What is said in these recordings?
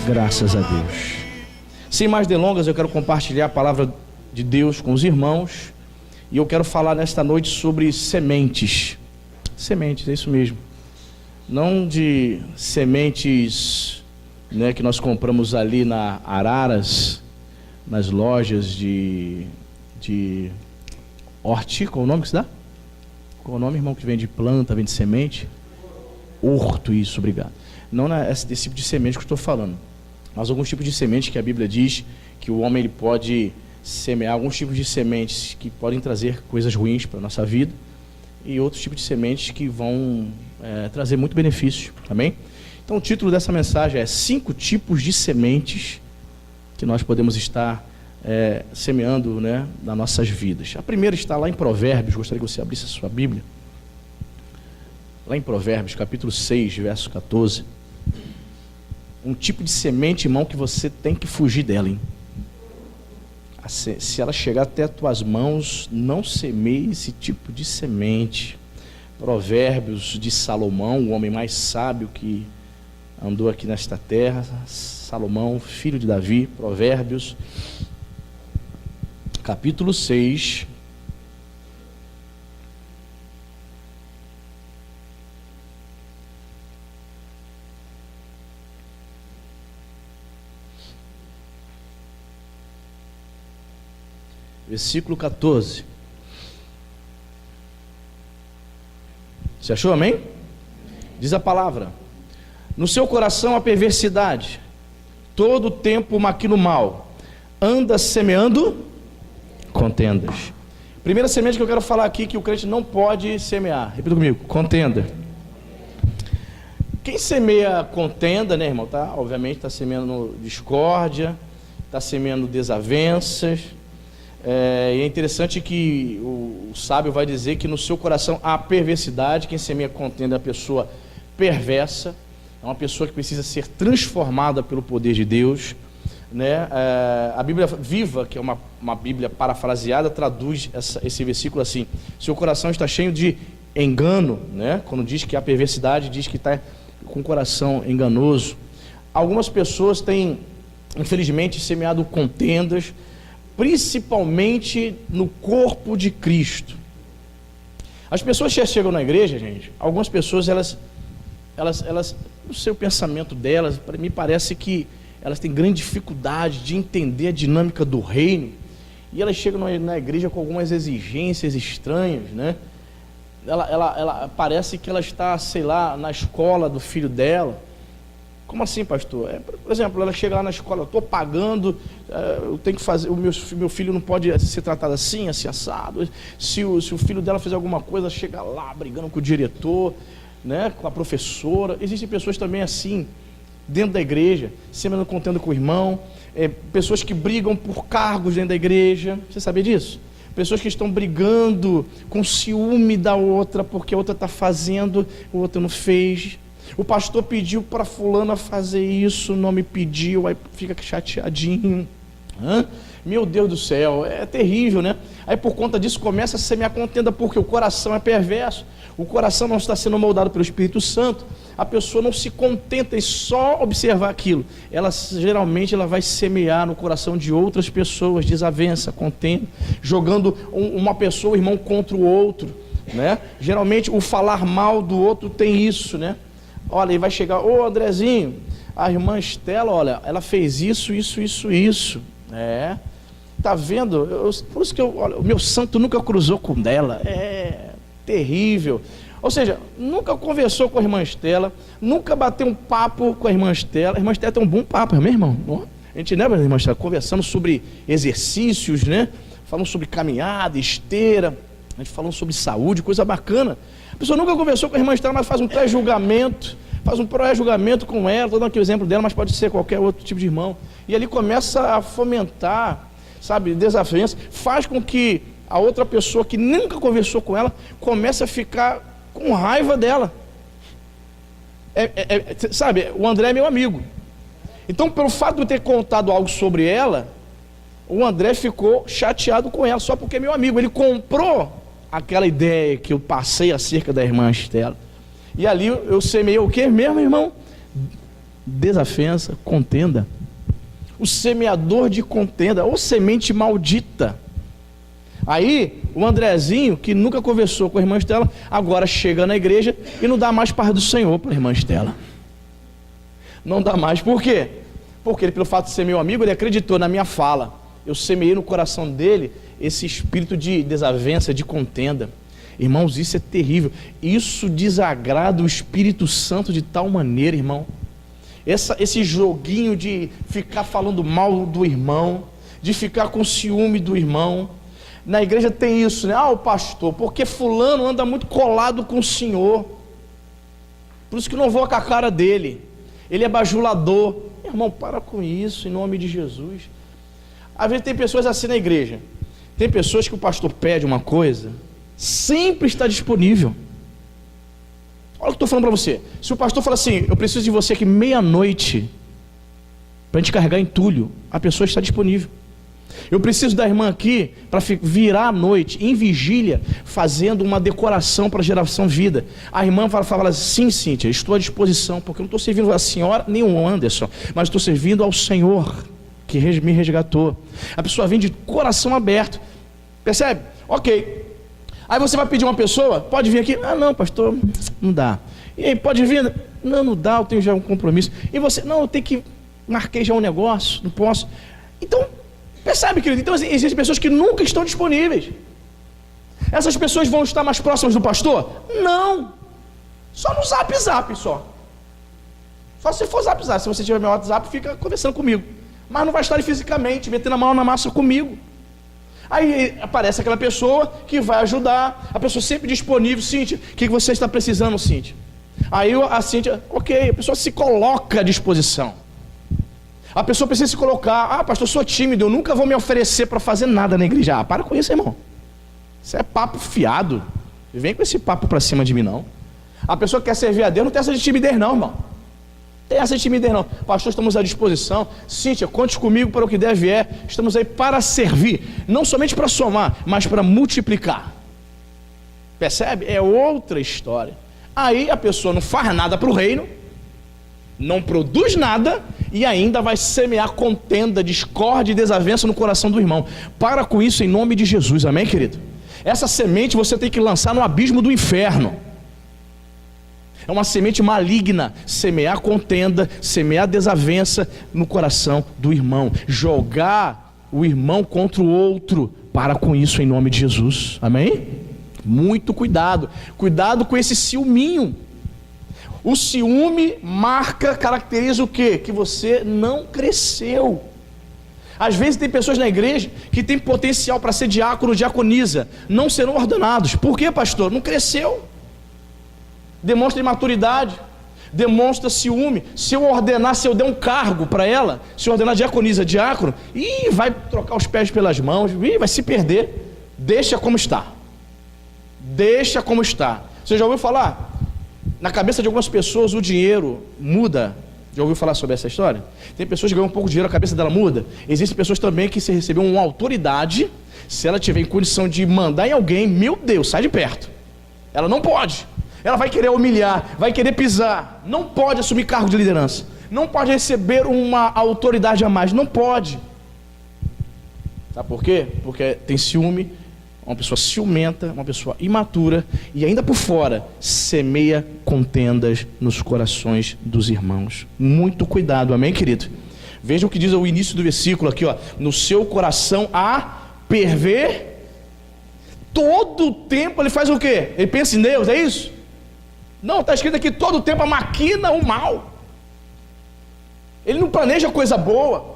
Graças a Deus. Sem mais delongas, eu quero compartilhar a palavra de Deus com os irmãos. E eu quero falar nesta noite sobre sementes. Sementes, é isso mesmo. Não de sementes, né, que nós compramos ali na Araras, nas lojas de horti, qual o nome que se dá? Qual o nome, irmão, que vende planta, vende semente? Horto, isso, obrigado. Não desse tipo de semente que eu estou falando, mas alguns tipos de sementes que a Bíblia diz que o homem ele pode semear, alguns tipos de sementes que podem trazer coisas ruins para a nossa vida e outros tipos de sementes que vão trazer muito benefício, amém? Então o título dessa mensagem é 5 tipos de sementes que nós podemos estar semeando, né, nas nossas vidas. A primeira está lá em Provérbios, gostaria que você abrisse a sua Bíblia. Lá em Provérbios, capítulo 6, verso 14. Um tipo de semente, irmão, que você tem que fugir dela, hein? Se ela chegar até as tuas mãos, não semeie esse tipo de semente. Provérbios de Salomão, o homem mais sábio que andou aqui nesta terra. Salomão, filho de Davi. Provérbios, capítulo 6. Versículo 14. Você achou, amém? Diz a palavra: no seu coração a perversidade, todo o tempo maquina o mal, anda semeando contendas. Primeira semente que eu quero falar aqui que o crente não pode semear, repita comigo: contenda. Quem semeia contenda, né, irmão, obviamente está semeando discórdia, está semeando desavenças. E é interessante que o sábio vai dizer que no seu coração há perversidade. Quem semeia contenda é a pessoa perversa, é uma pessoa que precisa ser transformada pelo poder de Deus, né? A Bíblia Viva, que é uma Bíblia parafraseada, traduz esse versículo assim: seu coração está cheio de engano, né? Quando diz que há perversidade, diz que está com o coração enganoso. Algumas pessoas têm, infelizmente, semeado contendas, principalmente no corpo de Cristo. As pessoas que chegam na igreja, gente, algumas pessoas, elas no seu pensamento delas, para mim parece que elas têm grande dificuldade de entender a dinâmica do reino, e elas chegam na igreja com algumas exigências estranhas, né? Ela parece que ela está, sei lá, na escola do filho dela. Como assim, pastor? Por exemplo, ela chega lá na escola: eu estou pagando, eu tenho que fazer, o meu filho não pode ser tratado assim, assim, assado. Se o filho dela fizer alguma coisa, chega lá brigando com o diretor, né, com a professora. Existem pessoas também assim, dentro da igreja, semeando contenda com o irmão, pessoas que brigam por cargos dentro da igreja. Você sabia disso? Pessoas que estão brigando com ciúme da outra, porque a outra está fazendo, a outra não fez. O pastor pediu para fulana fazer isso, não me pediu, aí fica chateadinho. Meu Deus do céu, é terrível, né? Aí por conta disso começa a semear contenda, porque o coração é perverso, o coração não está sendo moldado pelo Espírito Santo. A pessoa não se contenta em só observar aquilo, geralmente ela vai semear no coração de outras pessoas desavença, contenda, jogando uma pessoa, o irmão, contra o outro, né? Geralmente o falar mal do outro tem isso, né? Olha, ele vai chegar: ô Andrezinho, a irmã Estela, olha, ela fez isso. Tá vendo? Por isso que olha, o meu santo nunca cruzou com dela. É terrível. Ou seja, nunca conversou com a irmã Estela, nunca bateu um papo com a irmã Estela. A irmã Estela tem um bom papo, meu irmão. A gente lembra, irmã Estela, conversando sobre exercícios, né? Falando sobre caminhada, esteira, a gente falando sobre saúde, coisa bacana. A pessoa nunca conversou com a irmã Estela, mas faz um pré-julgamento com ela. Estou dando aqui o exemplo dela, mas pode ser qualquer outro tipo de irmão. E ali começa a fomentar, sabe, desavença, faz com que a outra pessoa que nunca conversou com ela comece a ficar com raiva dela. Sabe, o André é meu amigo. Então, pelo fato de eu ter contado algo sobre ela, o André ficou chateado com ela, só porque é meu amigo. Ele comprou aquela ideia que eu passei acerca da irmã Estela. E ali eu semeei o que mesmo, irmão? desafensa, contenda. O semeador de contenda, ou semente maldita. Aí, o Andrezinho, que nunca conversou com a irmã Estela, agora chega na igreja e não dá mais paz do Senhor para a irmã Estela. Não dá mais. Por quê? Porque ele, pelo fato de ser meu amigo, ele acreditou na minha fala. Eu semeei no coração dele esse espírito de desavença, de contenda. Irmãos, isso é terrível. Isso desagrada o Espírito Santo de tal maneira, irmão. Esse joguinho de ficar falando mal do irmão, de ficar com ciúme do irmão. Na igreja tem isso, né? O pastor, porque fulano anda muito colado com o senhor. Por isso que não vou com a cara dele. Ele é bajulador. Irmão, para com isso, em nome de Jesus. Às vezes tem pessoas assim na igreja. Tem pessoas que o pastor pede uma coisa, sempre está disponível. Olha o que eu estou falando para você. Se o pastor fala assim, eu preciso de você aqui meia-noite para a gente carregar entulho, a pessoa está disponível. Eu preciso da irmã aqui para virar à noite, em vigília, fazendo uma decoração para a geração vida. A irmã fala assim, sim, Cíntia, estou à disposição, porque eu não estou servindo a senhora nem o Anderson, mas estou servindo ao Senhor que me resgatou. A pessoa vem de coração aberto, percebe? Ok. Aí você vai pedir uma pessoa, pode vir aqui, não pastor, não dá. E aí, pode vir? Não dá, eu tenho já um compromisso. E você, não, eu tenho que, marquei já um negócio, não posso. Então, percebe, querido? Então existem pessoas que nunca estão disponíveis. Essas pessoas vão estar mais próximas do pastor? Não. Só no zap só. Só se for zap. Se você tiver meu WhatsApp, fica conversando comigo. Mas não vai estar ali fisicamente, metendo a mão na massa comigo. Aí aparece aquela pessoa que vai ajudar, a pessoa sempre disponível. Cíntia, o que você está precisando, Cíntia? Aí a Cíntia, ok, a pessoa se coloca à disposição. A pessoa precisa se colocar, pastor, eu sou tímido, eu nunca vou me oferecer para fazer nada na igreja. Para com isso, irmão. Isso é papo fiado. Vem com esse papo para cima de mim, não. A pessoa que quer servir a Deus não tem essa de timidez, não, irmão. Tem essa de timidez, não. Pastor, estamos à disposição. Cíntia, conte comigo para o que der vier. Estamos aí para servir, não somente para somar, mas para multiplicar. Percebe? É outra história. Aí a pessoa não faz nada para o reino, não produz nada e ainda vai semear contenda, discórdia e desavença no coração do irmão. Para com isso em nome de Jesus, amém, querido? Essa semente você tem que lançar no abismo do inferno. É uma semente maligna, semear contenda, semear desavença no coração do irmão, jogar o irmão contra o outro. Para com isso em nome de Jesus, amém? Muito cuidado com esse ciúminho. O ciúme caracteriza o quê? Que você não cresceu. Às vezes tem pessoas na igreja que têm potencial para ser diácono, diaconisa, não serão ordenados. Por quê, pastor? Não cresceu. Demonstra imaturidade, demonstra ciúme. Se eu der um cargo para ela, se eu ordenar diaconisa, diácono, vai trocar os pés pelas mãos, vai se perder. Deixa como está. Deixa como está. Você já ouviu falar? Na cabeça de algumas pessoas o dinheiro muda. Já ouviu falar sobre essa história? Tem pessoas que ganham um pouco de dinheiro, a cabeça dela muda. Existem pessoas também que se receber uma autoridade, se ela tiver em condição de mandar em alguém, meu Deus, sai de perto. Ela não pode. Ela vai querer humilhar, vai querer pisar. Não pode assumir cargo de liderança. Não pode receber uma autoridade a mais. Não pode. Sabe por quê? Porque tem ciúme, uma pessoa ciumenta, uma pessoa imatura e ainda por fora semeia contendas nos corações dos irmãos. Muito cuidado, amém, querido? Veja o que diz o início do versículo aqui, ó. No seu coração há perver. Todo o tempo ele faz o quê? Ele pensa em Deus, é isso? Não, está escrito aqui, todo o tempo a maquina o mal. Ele não planeja coisa boa.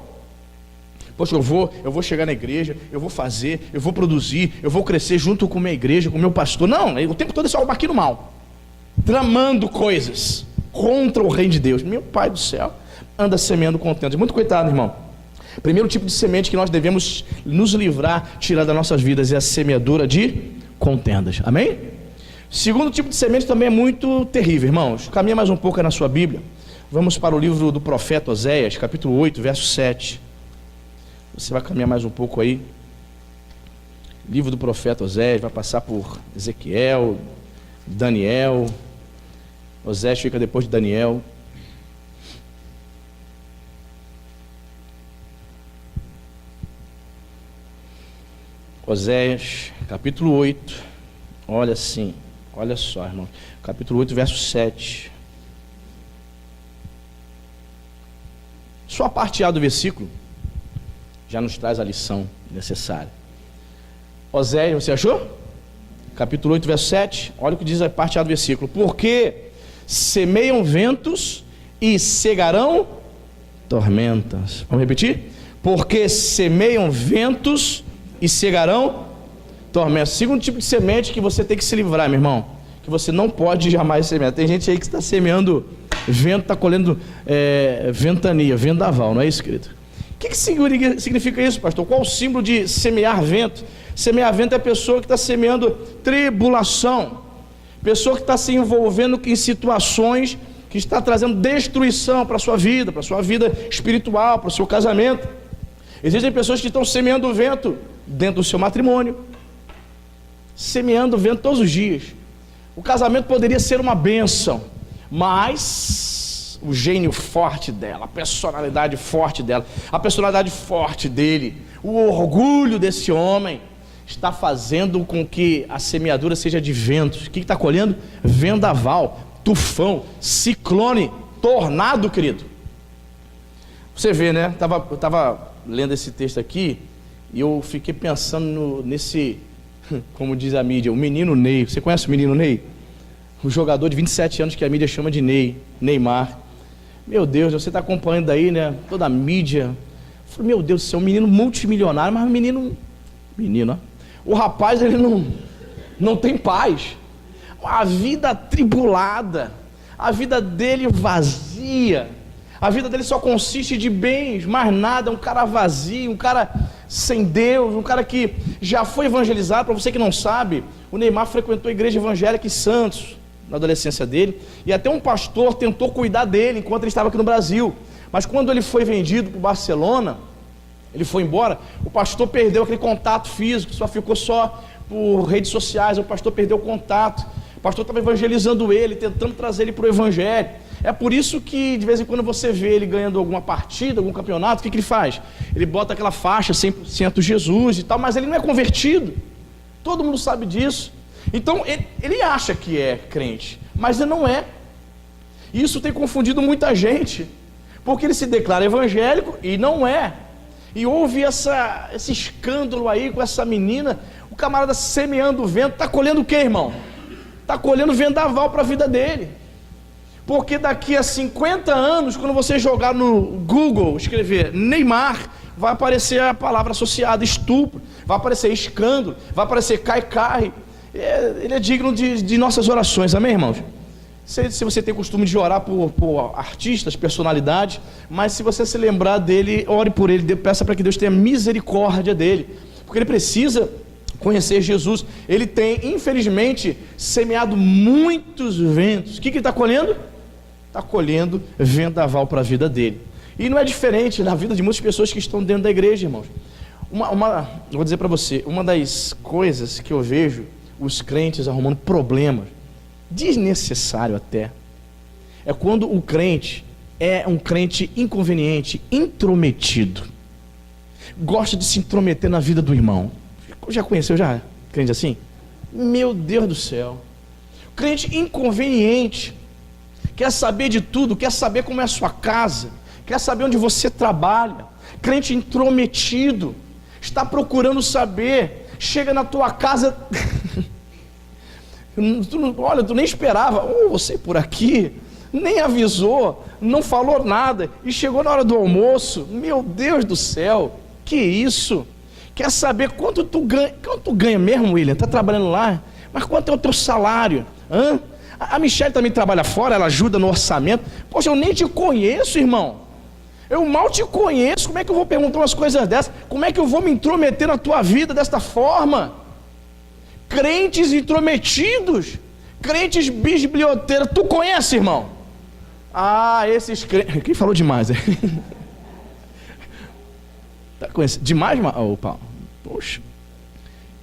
Poxa, eu vou chegar na igreja, eu vou fazer, eu vou produzir, eu vou crescer junto com a minha igreja, com o meu pastor. Não, o tempo todo é só maquina o mal. Tramando coisas contra o reino de Deus. Meu Pai do céu, anda semeando contendas. Muito cuidado, irmão. Primeiro tipo de semente que nós devemos nos livrar, tirar das nossas vidas, é a semeadura de contendas. Amém? Segundo tipo de semente também é muito terrível, irmãos. Caminha mais um pouco aí na sua Bíblia. Vamos para o livro do profeta Oséias, capítulo 8, verso 7. Você vai caminhar mais um pouco aí. Livro do profeta Oséias, vai passar por Ezequiel, Daniel. Oséias fica depois de Daniel. Oséias, capítulo 8, olha assim, olha só, irmão, capítulo 8, verso 7. Só a parte A do versículo já nos traz a lição necessária. Oséias, você achou? Capítulo 8, verso 7, olha o que diz a parte A do versículo. Porque semeiam ventos e cegarão tormentas. Vamos repetir? Porque semeiam ventos e cegarão tormentas. Segundo tipo de semente que você tem que se livrar, meu irmão, que você não pode jamais semear. Tem gente aí que está semeando vento, está colhendo ventania, vendaval, não é isso, querido? O que significa isso, pastor? Qual o símbolo de semear vento? Semear vento é a pessoa que está semeando tribulação, pessoa que está se envolvendo em situações que está trazendo destruição para a sua vida espiritual, para o seu casamento. Existem pessoas que estão semeando vento dentro do seu matrimônio, semeando vento todos os dias. O casamento poderia ser uma bênção, mas o gênio forte dela, a personalidade forte dela, a personalidade forte dele, o orgulho desse homem, está fazendo com que a semeadura seja de ventos. O que está colhendo? Vendaval, tufão, ciclone, tornado, querido. Você vê, né? Eu estava lendo esse texto aqui e eu fiquei pensando nesse, como diz a mídia, o menino Ney. Você conhece o menino Ney? O jogador de 27 anos que a mídia chama de Neymar. Meu Deus, você está acompanhando aí, né? Toda a mídia. Eu falei, meu Deus do céu, um menino multimilionário, mas menino, ó. O rapaz, ele não tem paz. A vida atribulada, a vida dele vazia, a vida dele só consiste de bens, mais nada. Um cara vazio, um cara sem Deus, um cara que já foi evangelizado. Para você que não sabe, o Neymar frequentou a igreja evangélica em Santos na adolescência dele, e até um pastor tentou cuidar dele enquanto ele estava aqui no Brasil, mas quando ele foi vendido para o Barcelona, ele foi embora, o pastor perdeu aquele contato físico, ficou só por redes sociais. O pastor perdeu o contato, o pastor estava evangelizando ele, tentando trazer ele para o evangelho. É por isso que de vez em quando você vê ele ganhando alguma partida, algum campeonato, o que ele faz? Ele bota aquela faixa 100% Jesus e tal, mas ele não é convertido, todo mundo sabe disso. Então ele acha que é crente, mas ele não é. Isso tem confundido muita gente, porque ele se declara evangélico e não é. E houve esse escândalo aí com essa menina, o camarada semeando o vento. Está colhendo o que, irmão? Está colhendo vendaval para a vida dele. Porque daqui a 50 anos, quando você jogar no Google, escrever Neymar, vai aparecer a palavra associada, estupro, vai aparecer escândalo, vai aparecer cai. Ele é digno de nossas orações, amém, irmãos? Se você tem costume de orar por artistas, personalidades, mas se você se lembrar dele, ore por ele, peça para que Deus tenha misericórdia dele, porque ele precisa conhecer Jesus. Ele tem, infelizmente, semeado muitos ventos. O que ele está colhendo? Está colhendo vendaval para a vida dele. E não é diferente na vida de muitas pessoas que estão dentro da igreja, irmãos. Vou dizer para você, uma das coisas que eu vejo os crentes arrumando problemas, desnecessário até, é quando o crente é um crente inconveniente, intrometido, gosta de se intrometer na vida do irmão. Já conheceu crente assim? Meu Deus do céu, crente inconveniente, quer saber de tudo, quer saber como é a sua casa, quer saber onde você trabalha. Crente intrometido, está procurando saber, chega na tua casa tu nem esperava, você por aqui, nem avisou, não falou nada, e chegou na hora do almoço. Meu Deus do céu, que isso? Quer saber quanto tu ganha mesmo, William? Está trabalhando lá, mas quanto é o teu salário? A Michelle também trabalha fora, ela ajuda no orçamento. Poxa, eu nem te conheço, irmão, eu mal te conheço, como é que eu vou perguntar umas coisas dessas? Como é que eu vou me intrometer na tua vida desta forma? Crentes intrometidos, crentes bisbilhoteiros. Tu conhece, irmão? Esses crentes. Quem falou demais? Tá conhecendo demais, Paulo? Poxa,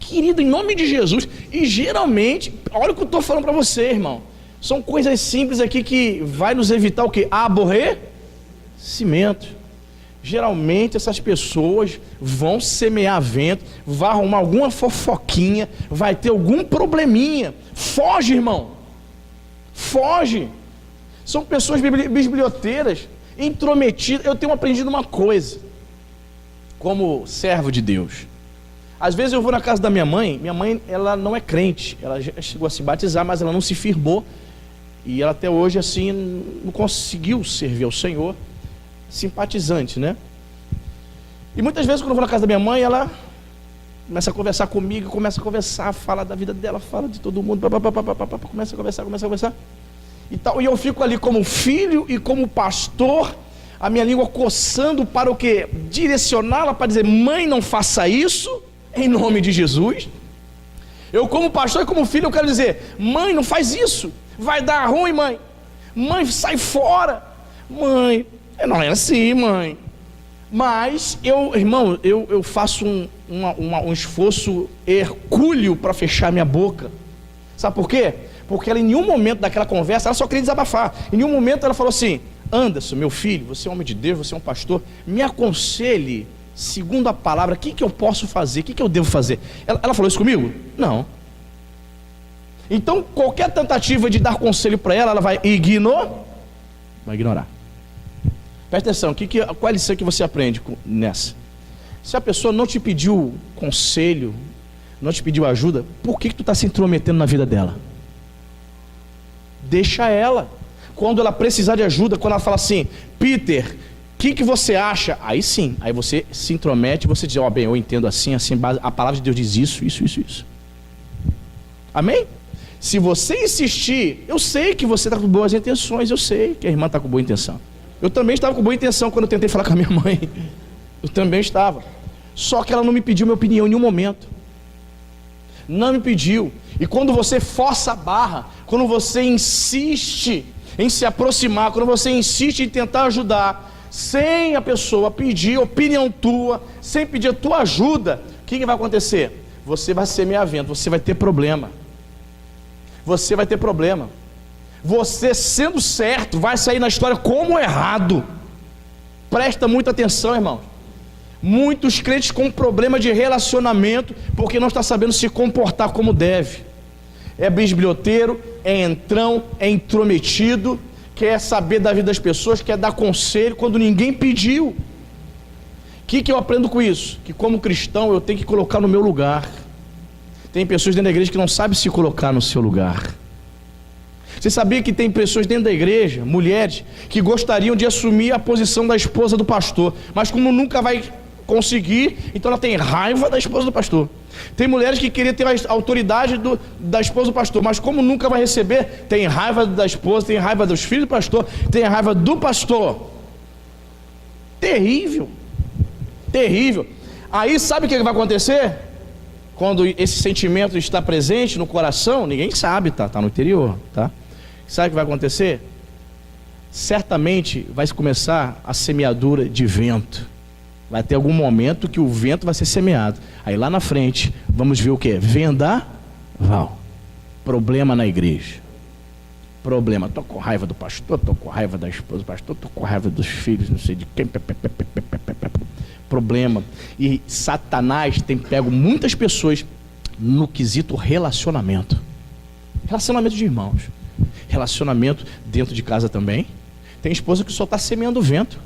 querido, em nome de Jesus. E geralmente, olha o que eu estou falando para você, irmão. São coisas simples aqui que vai nos evitar o quê? Aborrecimento. Geralmente essas pessoas vão semear vento, vai arrumar alguma fofoquinha, vai ter algum probleminha. Foge, irmão. Foge. São pessoas bisbilhoteiras, intrometidas. Eu tenho aprendido uma coisa, como servo de Deus. Às vezes eu vou na casa da minha mãe, ela não é crente, ela já chegou a se batizar, mas ela não se firmou, e ela até hoje assim não conseguiu servir ao Senhor, simpatizante, né? E muitas vezes quando eu vou na casa da minha mãe, ela começa a conversar comigo, começa a conversar, fala da vida dela, fala de todo mundo, começa a conversar, e tal, e eu fico ali como filho e como pastor, a minha língua coçando para o quê? Direcioná-la para dizer, mãe, não faça isso, em nome de Jesus. Eu como pastor e como filho, eu quero dizer, mãe, não faz isso, vai dar ruim, mãe. Mãe, sai fora. Mãe, não é assim, mãe. Mas, irmão, eu faço um esforço hercúleo para fechar minha boca. Sabe por quê? Porque ela em nenhum momento daquela conversa, ela só queria desabafar. Em nenhum momento ela falou assim, Anderson, meu filho, você é um homem de Deus, você é um pastor, me aconselhe, segundo a palavra, o que eu posso fazer, o que eu devo fazer? Ela falou isso comigo? Não. Então, qualquer tentativa de dar conselho para ela, ela vai ignorar. Presta atenção, qual é a lição que você aprende nessa? Se a pessoa não te pediu conselho, não te pediu ajuda, por que tu está se intrometendo na vida dela? Deixa ela. Quando ela precisar de ajuda, quando ela fala assim, Peter, o que você acha? Aí sim, aí você se intromete, você diz, bem, eu entendo assim, a palavra de Deus diz isso. Amém? Se você insistir, eu sei que você está com boas intenções, eu sei que a irmã está com boa intenção. Eu também estava com boa intenção quando eu tentei falar com a minha mãe. Eu também estava. Só que ela não me pediu minha opinião em nenhum momento. Não me pediu. E quando você força a barra, quando você insiste em se aproximar, quando você insiste em tentar ajudar, sem a pessoa pedir opinião tua, sem pedir a tua ajuda, o que vai acontecer? Você vai semear vento, você vai ter problema. Você vai ter problema. Você sendo certo, vai sair na história como errado. Presta muita atenção, irmão. Muitos crentes com problema de relacionamento, porque não está sabendo se comportar como deve. É bisbilhoteiro, é entrão, é intrometido, quer saber da vida das pessoas, quer dar conselho quando ninguém pediu. O que eu aprendo com isso? Que como cristão eu tenho que colocar no meu lugar. Tem pessoas dentro da igreja que não sabem se colocar no seu lugar. Você sabia que tem pessoas dentro da igreja, mulheres, que gostariam de assumir a posição da esposa do pastor, mas como nunca vai conseguir, então ela tem raiva da esposa do pastor. Tem mulheres que queriam ter a autoridade da esposa do pastor, mas como nunca vai receber, tem raiva da esposa, tem raiva dos filhos do pastor, tem raiva do pastor. Terrível. Terrível. Aí sabe o que vai acontecer? Quando esse sentimento está presente no coração, ninguém sabe, tá no interior, tá? Sabe o que vai acontecer? Certamente vai começar a semeadura de vento. Vai ter algum momento que o vento vai ser semeado. Aí lá na frente, vamos ver o que? Vendaval. Problema na igreja. Problema. Estou com raiva do pastor, estou com raiva da esposa do pastor, estou com raiva dos filhos, não sei de quem. Problema. E Satanás tem pego muitas pessoas no quesito relacionamento. Relacionamento de irmãos. Relacionamento dentro de casa também. Tem esposa que só está semeando vento.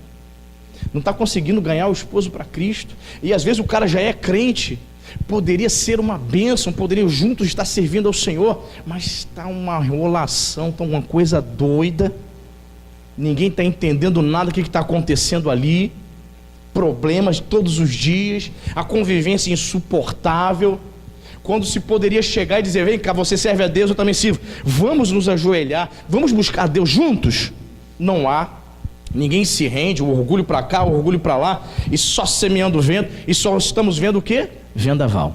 Não está conseguindo ganhar o esposo para Cristo. E às vezes o cara já é crente. Poderia ser uma bênção, poderiam juntos estar servindo ao Senhor, mas está uma enrolação, está uma coisa doida. Ninguém está entendendo nada do que está acontecendo ali. Problemas todos os dias, a convivência insuportável. Quando se poderia chegar e dizer, vem cá, você serve a Deus, eu também sirvo, vamos nos ajoelhar, vamos buscar a Deus juntos. Não há, ninguém se rende, o orgulho para cá, o orgulho para lá, e só semeando vento, e só estamos vendo o quê? Vendaval.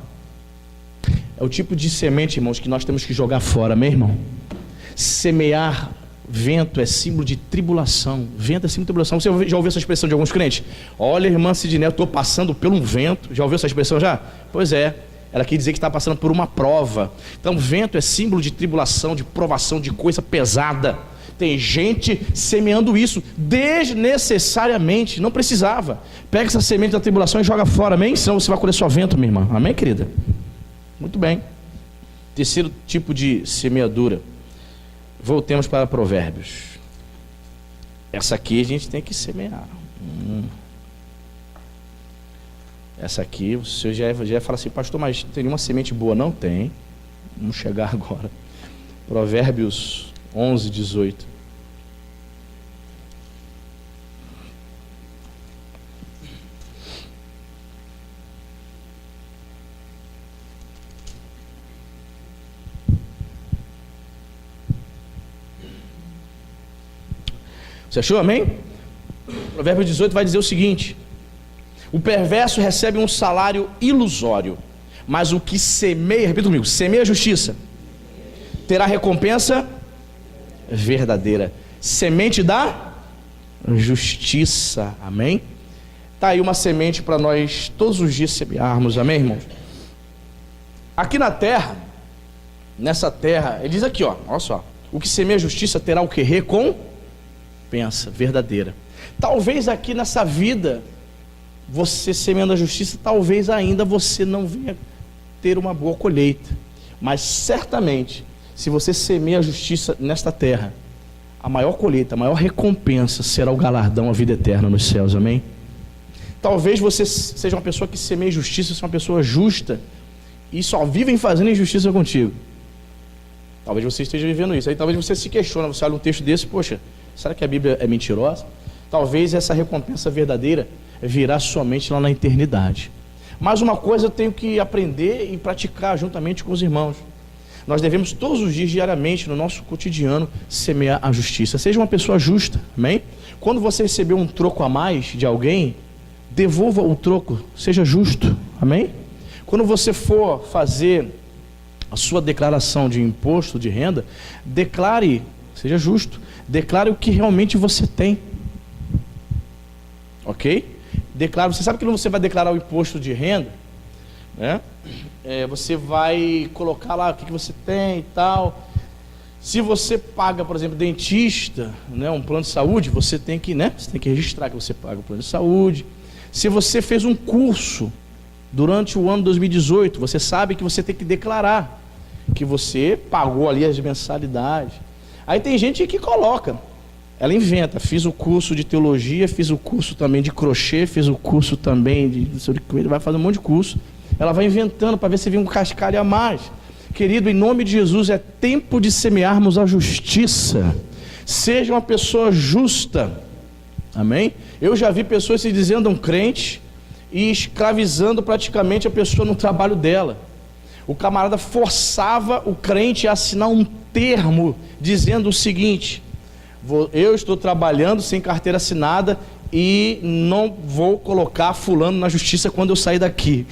É o tipo de semente, irmãos, que nós temos que jogar fora, meu irmão. Semear vento é símbolo de tribulação. Vento é símbolo de tribulação. Você já ouviu essa expressão de alguns crentes? Olha, irmã Sidney, eu estou passando por um vento. Já ouviu essa expressão já? Pois é Ela quer dizer que está passando por uma prova. Então, vento é símbolo de tribulação, de provação, de coisa pesada. Tem gente semeando isso desnecessariamente, não precisava. Pega essa semente da tribulação e joga fora, amém? Senão você vai colher só vento, minha irmã. Amém, querida? Muito bem. Terceiro tipo de semeadura. Voltemos para Provérbios. Essa aqui a gente tem que semear. Essa aqui, você já vai falar assim, pastor, mas tem nenhuma semente boa? Não tem. Vamos chegar agora. Provérbios 11, 18. Você achou, amém? Provérbios 18 vai dizer o seguinte: o perverso recebe um salário ilusório, mas o que semeia, repita comigo, semeia a justiça, terá recompensa verdadeira. Semente da justiça, amém? Está aí uma semente para nós todos os dias semearmos, amém, irmãos? Aqui na terra, nessa terra, ele diz aqui, ó, olha só, o que semeia a justiça terá o que? Recompensa verdadeira. Talvez aqui nessa vida, você semeando a justiça, talvez ainda você não venha ter uma boa colheita, mas certamente, se você semeia a justiça nesta terra, a maior colheita, a maior recompensa será o galardão, a vida eterna nos céus, amém? Talvez você seja uma pessoa que semeia justiça, seja uma pessoa justa, e só vivem fazendo injustiça contigo. Talvez você esteja vivendo isso. Aí talvez você se questione, você olha um texto desse, poxa, será que a Bíblia é mentirosa? Talvez essa recompensa verdadeira virá somente lá na eternidade. Mas uma coisa eu tenho que aprender e praticar juntamente com os irmãos. Nós devemos todos os dias, diariamente, no nosso cotidiano, semear a justiça. Seja uma pessoa justa, amém? Quando você receber um troco a mais de alguém, devolva o troco, seja justo, amém? Quando você for fazer a sua declaração de imposto de renda, declare, seja justo, declare o que realmente você tem, ok? Declare, você sabe que quando você vai declarar o imposto de renda, né? Você vai colocar lá o que você tem e tal. Se você paga, por exemplo, dentista, né, um plano de saúde, você tem que, né, você tem que registrar que você paga o plano de saúde. Se você fez um curso durante o ano 2018, você sabe que você tem que declarar que você pagou ali as mensalidades. Aí tem gente que coloca, ela inventa, fiz o curso de teologia, fiz o curso também de crochê, fiz o curso também de, vai fazer um monte de curso. Ela vai inventando para ver se vem um cascalho a mais. Querido, em nome de Jesus, é tempo de semearmos a justiça. Seja uma pessoa justa, amém? Eu já vi pessoas se dizendo um crente e escravizando praticamente a pessoa no trabalho dela. O camarada forçava o crente a assinar um termo dizendo o seguinte: eu estou trabalhando sem carteira assinada e não vou colocar fulano na justiça quando eu sair daqui.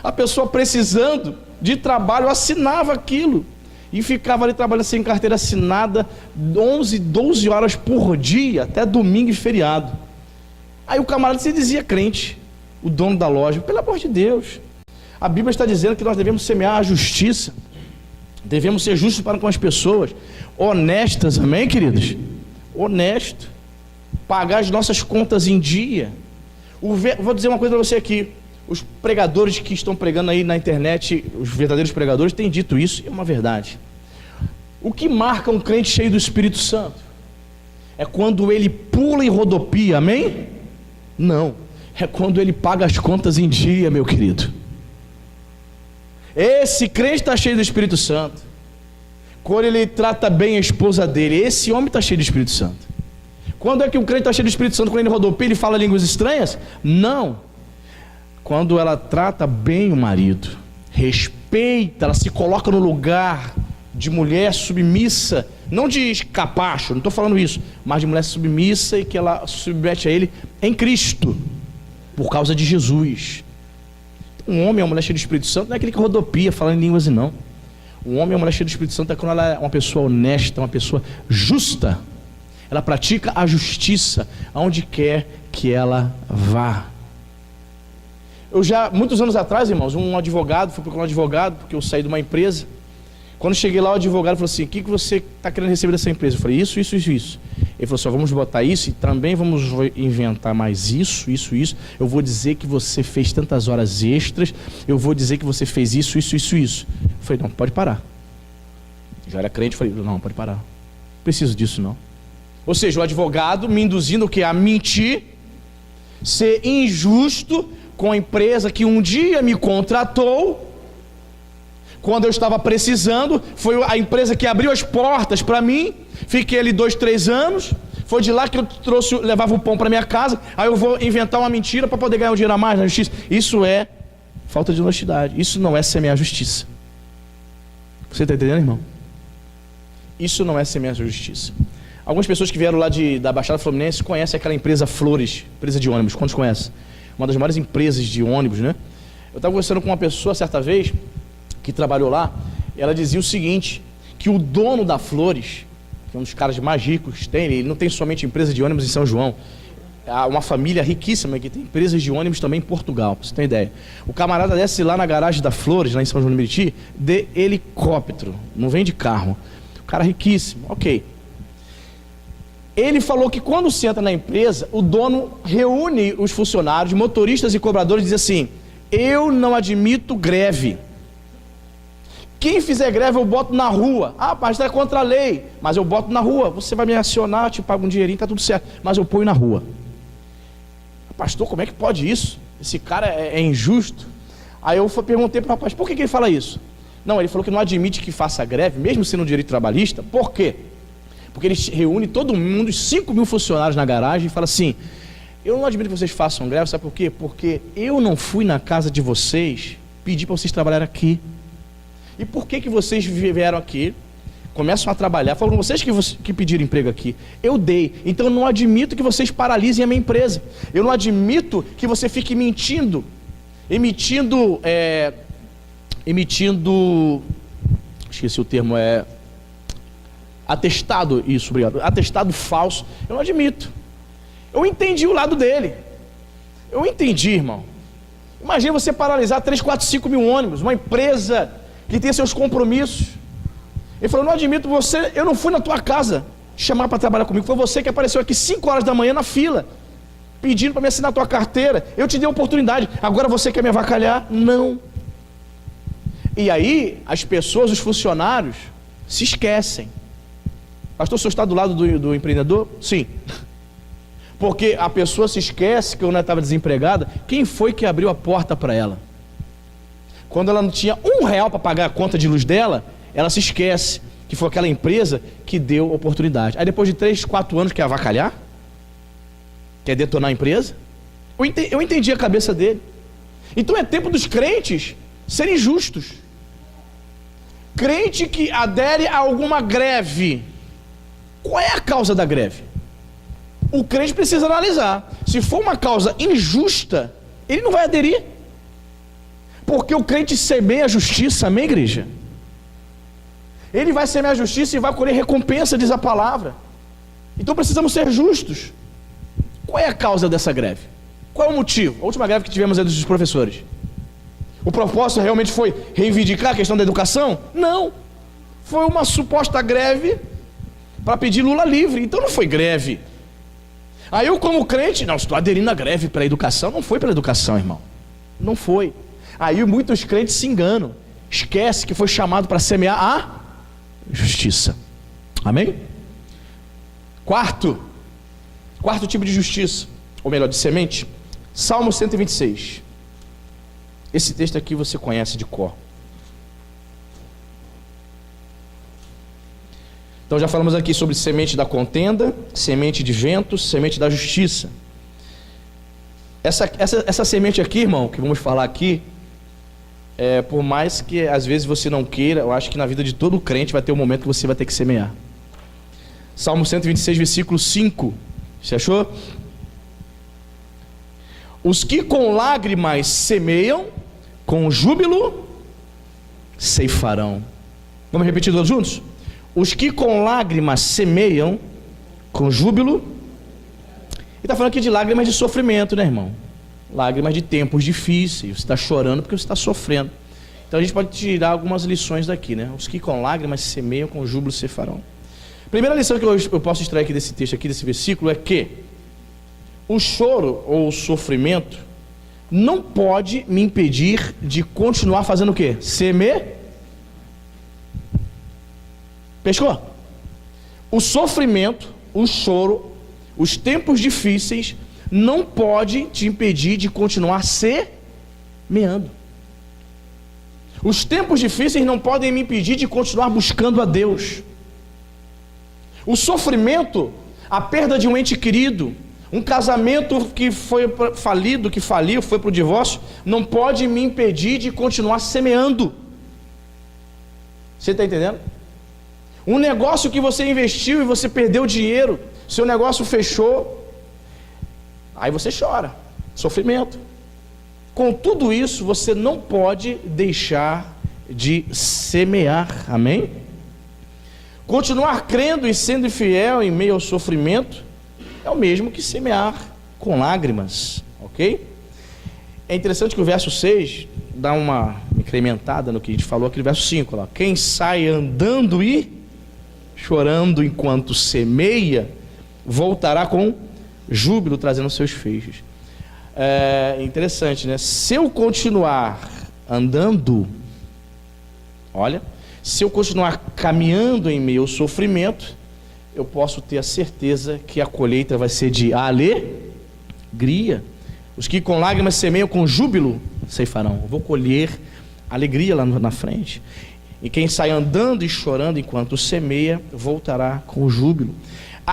A pessoa precisando de trabalho assinava aquilo e ficava ali trabalhando sem carteira assinada 11, 12 horas por dia, até domingo e feriado. Aí o camarada se dizia crente, o dono da loja. Pelo amor de Deus, a Bíblia está dizendo que nós devemos semear a justiça, devemos ser justos para com as pessoas, honestas, amém, queridos? Honesto, pagar as nossas contas em dia. Vou dizer uma coisa para você aqui: os pregadores que estão pregando aí na internet, os verdadeiros pregadores, têm dito isso, e é uma verdade. O que marca um crente cheio do Espírito Santo é quando ele pula e rodopia, amém? Não, é quando ele paga as contas em dia, meu querido. Esse crente está cheio do Espírito Santo. Quando ele trata bem a esposa dele, esse homem está cheio do Espírito Santo. Quando é que um crente está cheio do Espírito Santo? Quando ele rodopia, ele fala línguas estranhas? Não. Quando ela trata bem o marido, respeita, ela se coloca no lugar de mulher submissa, não de capacho, não estou falando isso, mas de mulher submissa, e que ela submete a ele em Cristo, por causa de Jesus. Um homem e uma mulher cheia do Espírito Santo não é aquele que rodopia falando em línguas e não. Um homem e uma mulher cheia do Espírito Santo é quando ela é uma pessoa honesta, uma pessoa justa. Ela pratica a justiça aonde quer que ela vá. Eu já, muitos anos atrás, irmãos, um advogado, fui procurar um advogado, porque eu saí de uma empresa. Quando cheguei lá, o advogado falou assim: o que você está querendo receber dessa empresa? Eu falei: isso. Ele falou assim: vamos botar isso e também vamos inventar mais isso. Eu vou dizer que você fez tantas horas extras, eu vou dizer que você fez isso. Eu falei: não, pode parar. Já era crente, falei: não, pode parar. Não preciso disso, não. Ou seja, o advogado me induzindo o quê? A mentir, ser injusto com a empresa que um dia me contratou. Quando eu estava precisando, foi a empresa que abriu as portas para mim. Fiquei ali 2, 3 anos. Foi de lá que eu levava o pão para minha casa. Aí eu vou inventar uma mentira para poder ganhar um dinheiro a mais na justiça. Isso é falta de honestidade. Isso não é semear justiça. Você está entendendo, irmão? Isso não é semear justiça. Algumas pessoas que vieram lá da Baixada Fluminense conhecem aquela empresa Flores, empresa de ônibus. Quantos conhecem? Uma das maiores empresas de ônibus, né? Eu estava conversando com uma pessoa certa vez que trabalhou lá. Ela dizia o seguinte: que o dono da Flores, que é um dos caras mais ricos que tem, ele não tem somente empresa de ônibus em São João, há uma família riquíssima que tem empresas de ônibus também em Portugal, para você ter ideia. O camarada desce lá na garagem da Flores, lá em São João do Meriti, de helicóptero, não vem de carro. O cara riquíssimo, ok. Ele falou que quando se entra na empresa, o dono reúne os funcionários, motoristas e cobradores, e diz assim: eu não admito greve. Quem fizer greve eu boto na rua. Ah, pastor, é contra a lei, mas eu boto na rua. Você vai me acionar, eu te pago um dinheirinho, tá tudo certo, mas eu ponho na rua. Pastor, como é que pode isso? Esse cara é injusto. Aí eu perguntei para o rapaz: por que ele fala isso? Não, ele falou que não admite que faça greve, mesmo sendo um direito trabalhista. Por quê? Porque ele reúne todo mundo, os 5.000 funcionários na garagem, e fala assim: eu não admito que vocês façam greve, sabe por quê? Porque eu não fui na casa de vocês pedir para vocês trabalharem aqui. E por que vocês vieram aqui, começam a trabalhar, foram vocês que pediram emprego aqui, eu dei, então eu não admito que vocês paralisem a minha empresa, eu não admito que você fique emitindo, esqueci o termo, atestado, isso, obrigado, atestado falso, eu não admito. Eu entendi o lado dele, eu entendi, irmão. Imagina você paralisar 3, 4, 5 mil ônibus, uma empresa que tem seus compromissos. Ele falou: não admito você, eu não fui na tua casa chamar para trabalhar comigo, foi você que apareceu aqui 5 horas da manhã na fila, pedindo para me assinar a tua carteira, eu te dei a oportunidade, agora você quer me avacalhar? Não. E aí, as pessoas, os funcionários, se esquecem. Pastor, o senhor está do lado do empreendedor? Sim. Porque a pessoa se esquece que quando ela estava desempregada, quem foi que abriu a porta para ela? Quando ela não tinha R$1 para pagar a conta de luz dela, ela se esquece que foi aquela empresa que deu oportunidade. Aí depois de 3, 4 anos quer avacalhar? Quer detonar a empresa? Eu entendi a cabeça dele. Então é tempo dos crentes serem justos. Crente que adere a alguma greve, qual é a causa da greve? O crente precisa analisar. Se for uma causa injusta, ele não vai aderir. Porque o crente semeia a justiça, amém, igreja? Ele vai semear a justiça e vai colher recompensa, diz a palavra. Então precisamos ser justos. Qual é a causa dessa greve? Qual é o motivo? A última greve que tivemos é dos professores. O propósito realmente foi reivindicar a questão da educação? Não. Foi uma suposta greve para pedir Lula livre. Então não foi greve. Aí eu, como crente, não, estou aderindo à greve pela educação. Não foi pela educação, irmão. Não foi. Aí muitos crentes se enganam. Esquece que foi chamado para semear a justiça. Amém? Quarto tipo de justiça, ou melhor, de semente, Salmo 126. Esse texto aqui você conhece de cor. Então já falamos aqui sobre semente da contenda, semente de vento, semente da justiça. Essa semente aqui, irmão, que vamos falar aqui, por mais que às vezes você não queira, eu acho que na vida de todo crente vai ter um momento que você vai ter que semear. Salmo 126, versículo 5. Você achou? Os que com lágrimas semeiam, com júbilo ceifarão. Vamos repetir todos juntos? Os que com lágrimas semeiam, com júbilo. Ele está falando aqui de lágrimas de sofrimento, né, irmão? Lágrimas de tempos difíceis. Você está chorando porque você está sofrendo. Então a gente pode tirar algumas lições daqui, né? Os que com lágrimas semeiam, com júbilo cefarão. Primeira lição que eu posso extrair aqui desse texto, aqui desse versículo, é que o choro ou o sofrimento não pode me impedir de continuar fazendo o quê? Semear. Pescou? O sofrimento, o choro, os tempos difíceis não pode te impedir de continuar semeando. Os tempos difíceis não podem me impedir de continuar buscando a Deus. O sofrimento, a perda de um ente querido, um casamento que foi falido, que faliu, foi para o divórcio, não pode me impedir de continuar semeando. Você está entendendo? Um negócio que você investiu e você perdeu dinheiro, seu negócio fechou, aí você chora, sofrimento. Com tudo isso, você não pode deixar de semear, amém? Continuar crendo e sendo fiel em meio ao sofrimento é o mesmo que semear com lágrimas, ok? É interessante que o verso 6 dá uma incrementada no que a gente falou, aquele verso 5 lá. Quem sai andando e chorando enquanto semeia, voltará com júbilo trazendo seus feixes. É interessante, né? Se eu continuar andando, olha, se eu continuar caminhando em meio ao sofrimento, eu posso ter a certeza que a colheita vai ser de alegria. Os que com lágrimas semeiam, com júbilo ceifarão. Eu vou colher alegria lá na frente. E quem sai andando e chorando enquanto semeia, voltará com júbilo.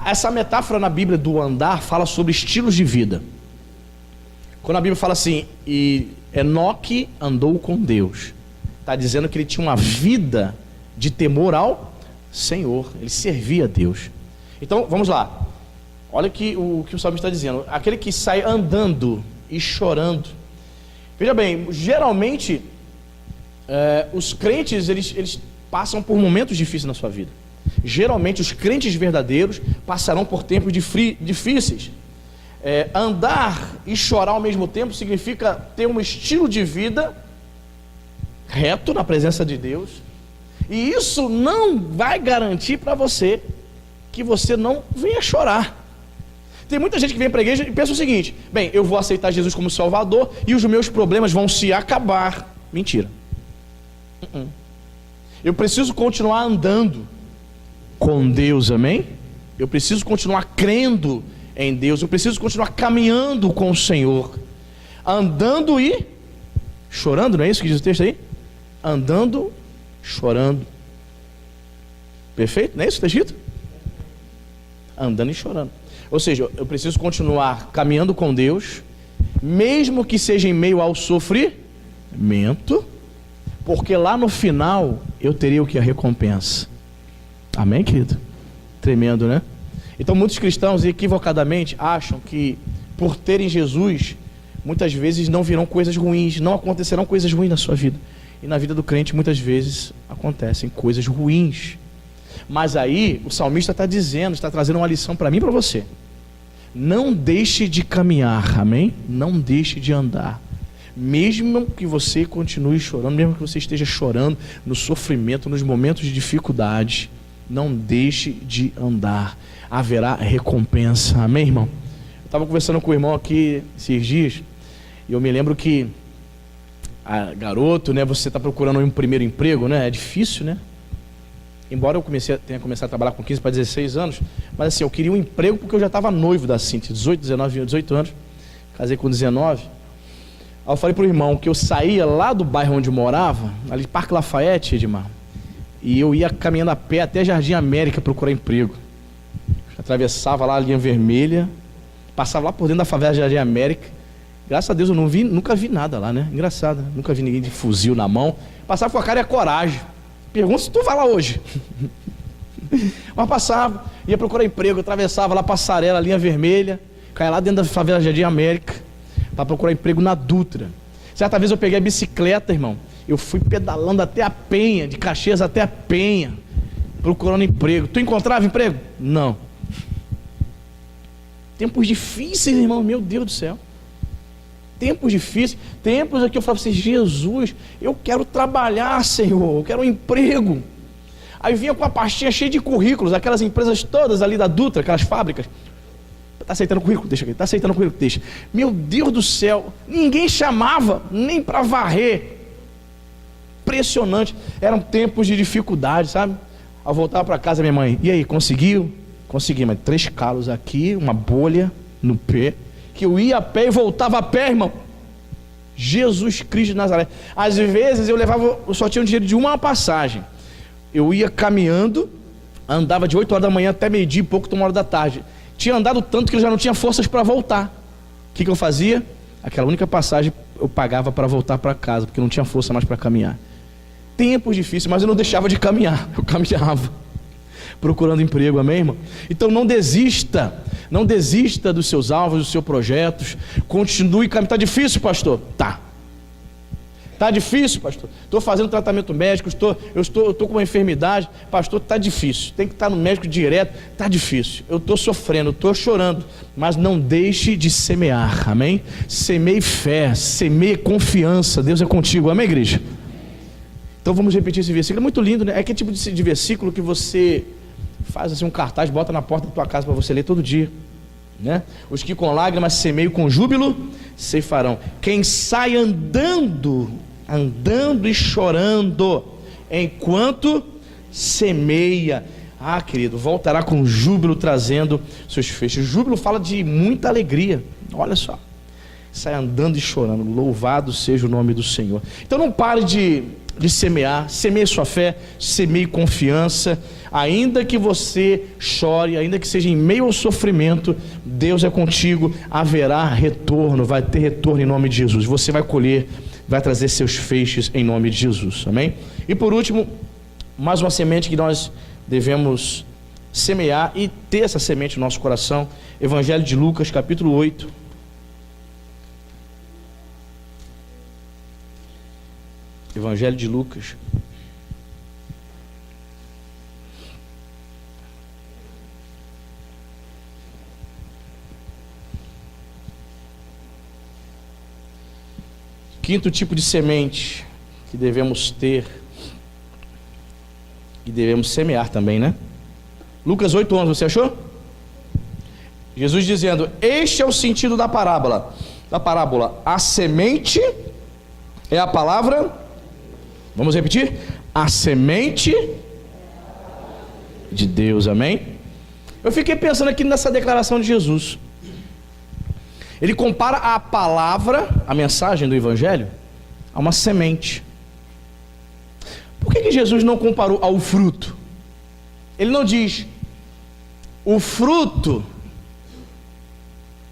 Essa metáfora na Bíblia do andar fala sobre estilos de vida. Quando a Bíblia fala assim, e Enoque andou com Deus, está dizendo que ele tinha uma vida de temor ao Senhor, ele servia a Deus. Então, vamos lá. Olha o que o salmista está dizendo. Aquele que sai andando e chorando. Veja bem, geralmente, os crentes, eles passam por momentos difíceis na sua vida. Geralmente, os crentes verdadeiros passarão por tempos difíceis. Andar e chorar ao mesmo tempo significa ter um estilo de vida reto na presença de Deus. E isso não vai garantir para você que você não venha chorar. Tem muita gente que vem para a igreja e pensa o seguinte: bem, eu vou aceitar Jesus como Salvador e os meus problemas vão se acabar. Mentira. Eu preciso continuar andando com Deus, amém? Eu preciso continuar crendo em Deus, eu preciso continuar caminhando com o Senhor, andando e chorando, não é isso que diz o texto aí? Andando, chorando. Perfeito? Não é isso que está escrito? Andando e chorando. Ou seja, eu preciso continuar caminhando com Deus, mesmo que seja em meio ao sofrimento, porque lá no final eu teria o que? A recompensa. Amém, querido? Tremendo, né? Então muitos cristãos equivocadamente acham que por terem Jesus, muitas vezes não virão coisas ruins, não acontecerão coisas ruins na sua vida. E na vida do crente muitas vezes acontecem coisas ruins. Mas aí o salmista está dizendo, está trazendo uma lição para mim e para você. Não deixe de caminhar, amém? Não deixe de andar. Mesmo que você continue chorando, mesmo que você esteja chorando no sofrimento, nos momentos de dificuldade, não deixe de andar. Haverá recompensa, amém, irmão? Eu estava conversando com o irmão aqui esses dias, e eu me lembro que garoto, né, você está procurando um primeiro emprego, né? É difícil, né? Embora eu tenha começado a trabalhar com 15 para 16 anos, mas assim, eu queria um emprego porque eu já estava noivo da Cintia, 18 anos, casei com 19. Aí eu falei pro irmão que eu saía lá do bairro onde eu morava, ali Parque Lafayette, Edmar, e eu ia caminhando a pé até Jardim América procurar emprego. Atravessava lá a linha vermelha, passava lá por dentro da favela de Jardim América. Graças a Deus eu nunca vi nada lá, né? Engraçado, né? Nunca vi ninguém de fuzil na mão. Passava com a cara e a coragem. Pergunta se tu vai lá hoje. Mas passava, ia procurar emprego, atravessava lá a passarela, a linha vermelha, caía lá dentro da favela de Jardim América para procurar emprego na Dutra. Certa vez eu peguei a bicicleta, irmão, eu fui pedalando até a Penha, de Caxias até a Penha, procurando emprego. Tu encontrava emprego? Não. Tempos difíceis, irmão, meu Deus do céu. tempos difíceis, tempos aqui eu falo assim, Jesus, eu quero trabalhar, Senhor, eu quero um emprego. Aí vinha com a pastinha cheia de currículos, aquelas empresas todas ali da Dutra, aquelas fábricas. Está aceitando currículo? Deixa aqui. Está aceitando currículo? Deixa. Meu Deus do céu, ninguém chamava nem para varrer. Impressionante. Eram tempos de dificuldade, sabe? Ao voltar para casa, minha mãe, e aí, conseguiu? Consegui, mas 3 calos aqui, uma bolha no pé, que eu ia a pé e voltava a pé, irmão. Jesus Cristo de Nazaré. Às vezes eu só tinha um dinheiro de uma passagem. Eu ia caminhando, andava de 8 horas da manhã até meio-dia e pouco, 1 hora da tarde. Tinha andado tanto que eu já não tinha forças para voltar. O que eu fazia? Aquela única passagem eu pagava para voltar para casa, porque eu não tinha força mais para caminhar. Tempos difíceis, mas eu não deixava de caminhar. Eu caminhava, procurando emprego, amém, irmão? Então não desista dos seus alvos, dos seus projetos. Continue caminhando. Está difícil, pastor? Tá. Está difícil, pastor? Estou fazendo tratamento médico, eu estou com uma enfermidade. Pastor, está difícil, tem que estar no médico direto. Está difícil, eu estou sofrendo, estou chorando. Mas não deixe de semear, amém? Semeie fé, semeie confiança. Deus é contigo, amém, igreja? Então vamos repetir esse versículo, é muito lindo, né? É aquele tipo de versículo que você faz assim um cartaz, bota na porta da tua casa para você ler todo dia, né? Os que com lágrimas semeiam, com júbilo ceifarão. Quem sai andando e chorando enquanto semeia, querido, voltará com júbilo trazendo seus feixes. Júbilo fala de muita alegria. Olha só, sai andando e chorando. Louvado seja o nome do Senhor. Então não pare de semear. Semeie sua fé, semeie confiança. Ainda que você chore, ainda que seja em meio ao sofrimento, Deus é contigo, haverá retorno, vai ter retorno em nome de Jesus. Você vai colher, vai trazer seus feixes em nome de Jesus, amém? E por último, mais uma semente que nós devemos semear e ter essa semente no nosso coração. Evangelho de Lucas, capítulo 8. Evangelho de Lucas. Quinto tipo de semente que devemos ter e devemos semear também, né? Lucas 8:11, você achou? Jesus dizendo: este é o sentido da parábola. A semente é a palavra. Vamos repetir? A semente de Deus, amém? Eu fiquei pensando aqui nessa declaração de Jesus. Ele compara a palavra, a mensagem do Evangelho, a uma semente. Por que Jesus não comparou ao fruto? Ele não diz, o fruto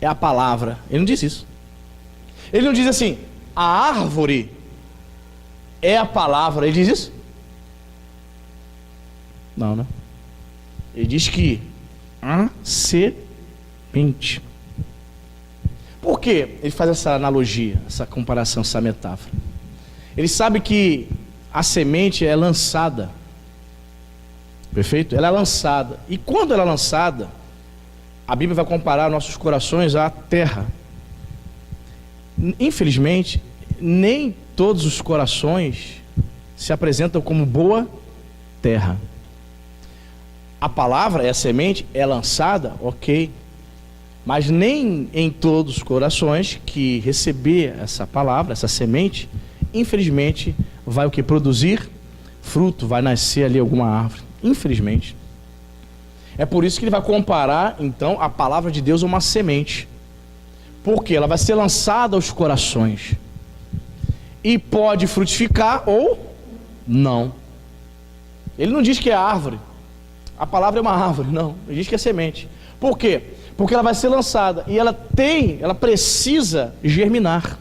é a palavra. Ele não diz isso. Ele não diz assim, a árvore é a palavra. Ele diz isso? Não, né? Ele diz que a semente. Por que ele faz essa analogia, essa comparação, essa metáfora? Ele sabe que a semente é lançada. Perfeito? Ela é lançada. E quando ela é lançada, a Bíblia vai comparar nossos corações à terra. Infelizmente, nem todos os corações se apresentam como boa terra. A palavra é a semente, é lançada, ok. Mas nem em todos os corações que receber essa palavra, essa semente, infelizmente, vai o que? Produzir fruto, vai nascer ali alguma árvore. Infelizmente. É por isso que ele vai comparar, então, a palavra de Deus a uma semente. Porque ela vai ser lançada aos corações. E pode frutificar ou não. Ele não diz que é árvore. A palavra é uma árvore, não. Ele diz que é semente. Por quê? Porque ela vai ser lançada e ela precisa germinar.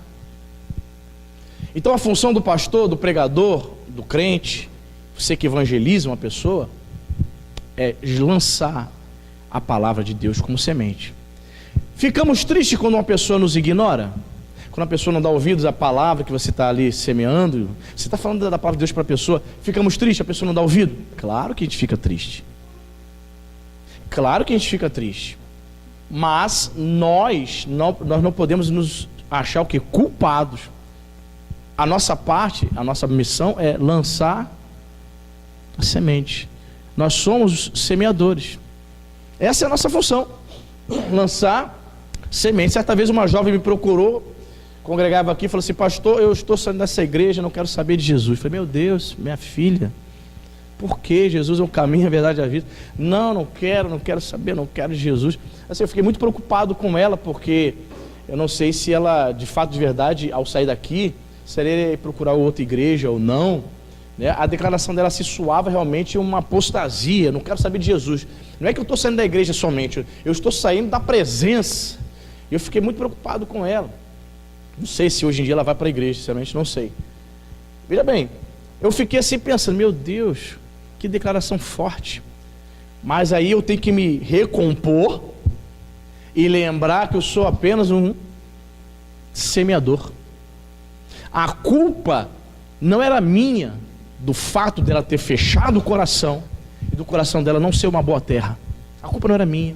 Então a função do pastor, do pregador, do crente, você que evangeliza uma pessoa, é lançar a palavra de Deus como semente. Ficamos tristes quando uma pessoa nos ignora? Quando a pessoa não dá ouvidos à palavra que você está ali semeando? Você está falando da palavra de Deus para a pessoa, ficamos tristes, a pessoa não dá ouvido? Claro que a gente fica triste. Claro que a gente fica triste. Mas nós não podemos nos achar o quê? Culpados. A nossa parte, a nossa missão é lançar a semente. Nós somos semeadores. Essa é a nossa função. Lançar semente. Certa vez uma jovem me procurou, congregava aqui, falou assim: pastor, eu estou saindo dessa igreja, não quero saber de Jesus. Eu falei: meu Deus, minha filha, por que Jesus é o caminho, a verdade e a vida? Não quero saber, não quero de Jesus. Assim, eu fiquei muito preocupado com ela, porque eu não sei se ela, de fato, de verdade, ao sair daqui, seria procurar outra igreja ou não, né? A declaração dela se soava realmente uma apostasia. Não quero saber de Jesus. Não é que eu estou saindo da igreja somente, eu estou saindo da presença. Eu fiquei muito preocupado com ela. Não sei se hoje em dia ela vai para a igreja, sinceramente não sei. Veja bem, eu fiquei assim pensando: meu Deus, que declaração forte. Mas aí eu tenho que me recompor e lembrar que eu sou apenas um semeador. A culpa não era minha do fato dela ter fechado o coração e do coração dela não ser uma boa terra. A culpa não era minha.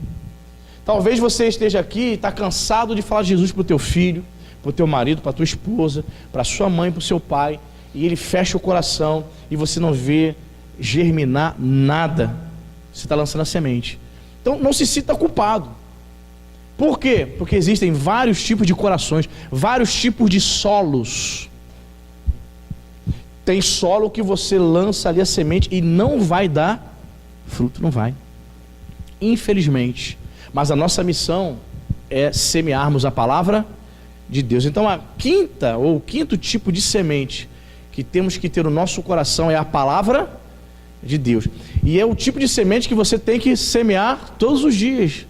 Talvez você esteja aqui e está cansado de falar de Jesus para o teu filho, para o teu marido, para a tua esposa, para a sua mãe, para o seu pai, e ele fecha o coração e você não vê germinar nada. Você está lançando a semente. Então não se sinta culpado. Por quê? Porque existem vários tipos de corações, vários tipos de solos. Tem solo que você lança ali a semente e não vai dar fruto, não vai. Infelizmente. Mas a nossa missão é semearmos a palavra de Deus. Então a quinta ou o quinto tipo de semente que temos que ter no nosso coração é a palavra de Deus. E é o tipo de semente que você tem que semear todos os dias,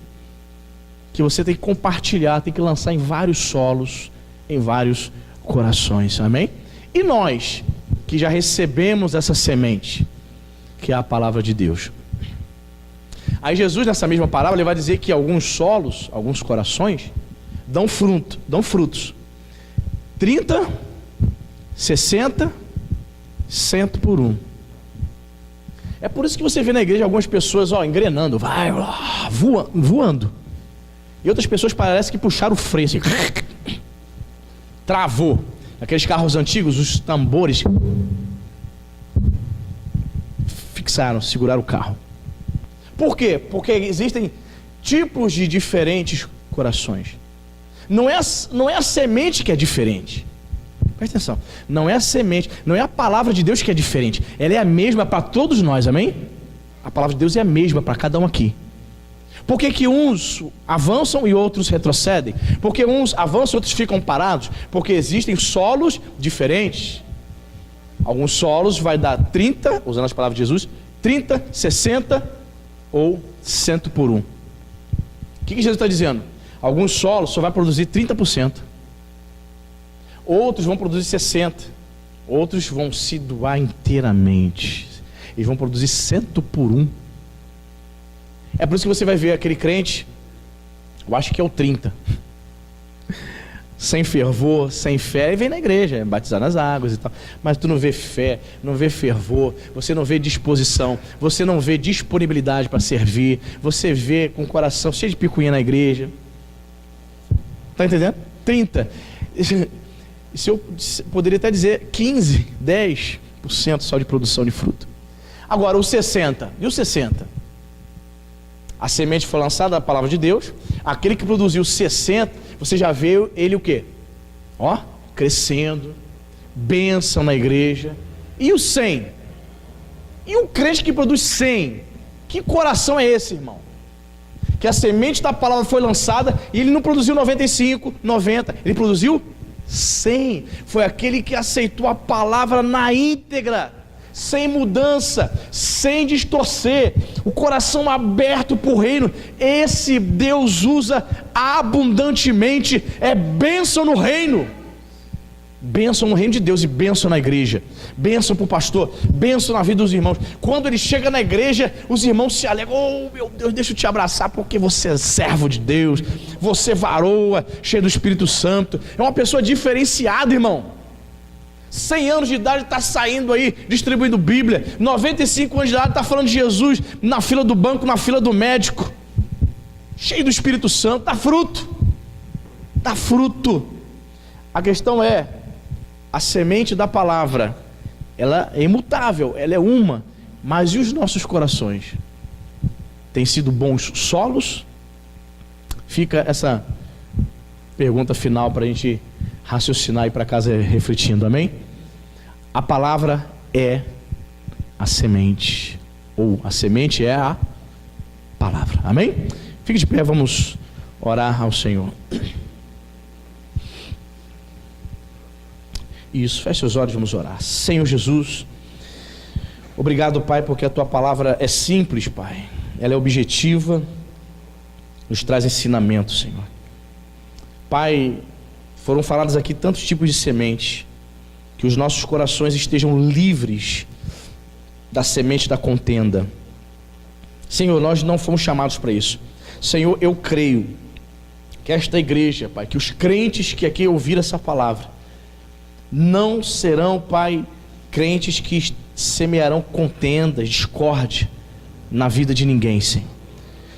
que você tem que compartilhar, tem que lançar em vários solos, em vários corações, amém? E nós, que já recebemos essa semente, que é a palavra de Deus. Aí Jesus, nessa mesma parábola, ele vai dizer que alguns solos, alguns corações, dão frutos. 30, 60, 100 por 1. É por isso que você vê na igreja algumas pessoas, engrenando, voando. E outras pessoas parece que puxaram o freio, assim, travou. Aqueles carros antigos, os tambores fixaram, seguraram o carro. Por quê? Porque existem tipos de diferentes corações. Não é a semente que é diferente. Presta atenção. Não é a semente, não é a palavra de Deus que é diferente. Ela é a mesma para todos nós, amém? A palavra de Deus é a mesma para cada um aqui. Por que uns avançam e outros retrocedem? Porque uns avançam e outros ficam parados? Porque existem solos diferentes. Alguns solos vai dar 30, usando as palavras de Jesus, 30, 60 ou 100 por 1. O que Jesus está dizendo? Alguns solos só vai produzir 30%. Outros vão produzir 60%. Outros vão se doar inteiramente. Eles vão produzir 100 por 1. É por isso que você vai ver aquele crente, eu acho que é o 30, sem fervor, sem fé, e vem na igreja, batizar nas águas e tal, mas tu não vê fé, não vê fervor, você não vê disposição, você não vê disponibilidade para servir, você vê com o coração cheio de picuinha na igreja. Está entendendo? 30. Se eu poderia até dizer 15, 10% só de produção de fruto. Agora, os 60, e os 60? A semente foi lançada, a palavra de Deus. Aquele que produziu 60, você já vê ele o quê? Crescendo, bênção na igreja. E o 100? E um crente que produz 100? Que coração é esse, irmão? Que a semente da palavra foi lançada e ele não produziu 95, 90, ele produziu 100. Foi aquele que aceitou a palavra na íntegra, sem mudança, sem distorcer, o coração aberto para o reino. Esse Deus usa abundantemente, é bênção no reino. Bênção no reino de Deus e bênção na igreja, bênção para o pastor, bênção na vida dos irmãos. Quando ele chega na igreja, os irmãos se alegram: oh meu Deus, deixa eu te abraçar, porque você é servo de Deus, você varoa, cheio do Espírito Santo, é uma pessoa diferenciada, irmão. 100 anos de idade está saindo aí, distribuindo Bíblia. 95 anos de idade está falando de Jesus na fila do banco, na fila do médico, cheio do Espírito Santo. Dá fruto. A questão é, a semente da palavra, ela é imutável, ela é uma, mas e os nossos corações? Têm sido bons solos? Fica essa pergunta final para a gente raciocinar e ir para casa refletindo, amém? A palavra é a semente, ou a semente é a palavra, amém? Fique de pé, vamos orar ao Senhor. Isso, feche seus olhos, vamos orar. Senhor Jesus, obrigado, Pai, porque a Tua palavra é simples, Pai. Ela é objetiva, nos traz ensinamento, Senhor. Pai, foram falados aqui tantos tipos de sementes, que os nossos corações estejam livres da semente da contenda. Senhor, nós não fomos chamados para isso. Senhor, eu creio que esta igreja, Pai, que os crentes que aqui ouviram essa palavra, não serão, Pai, crentes que semearão contendas, discórdia na vida de ninguém, Senhor.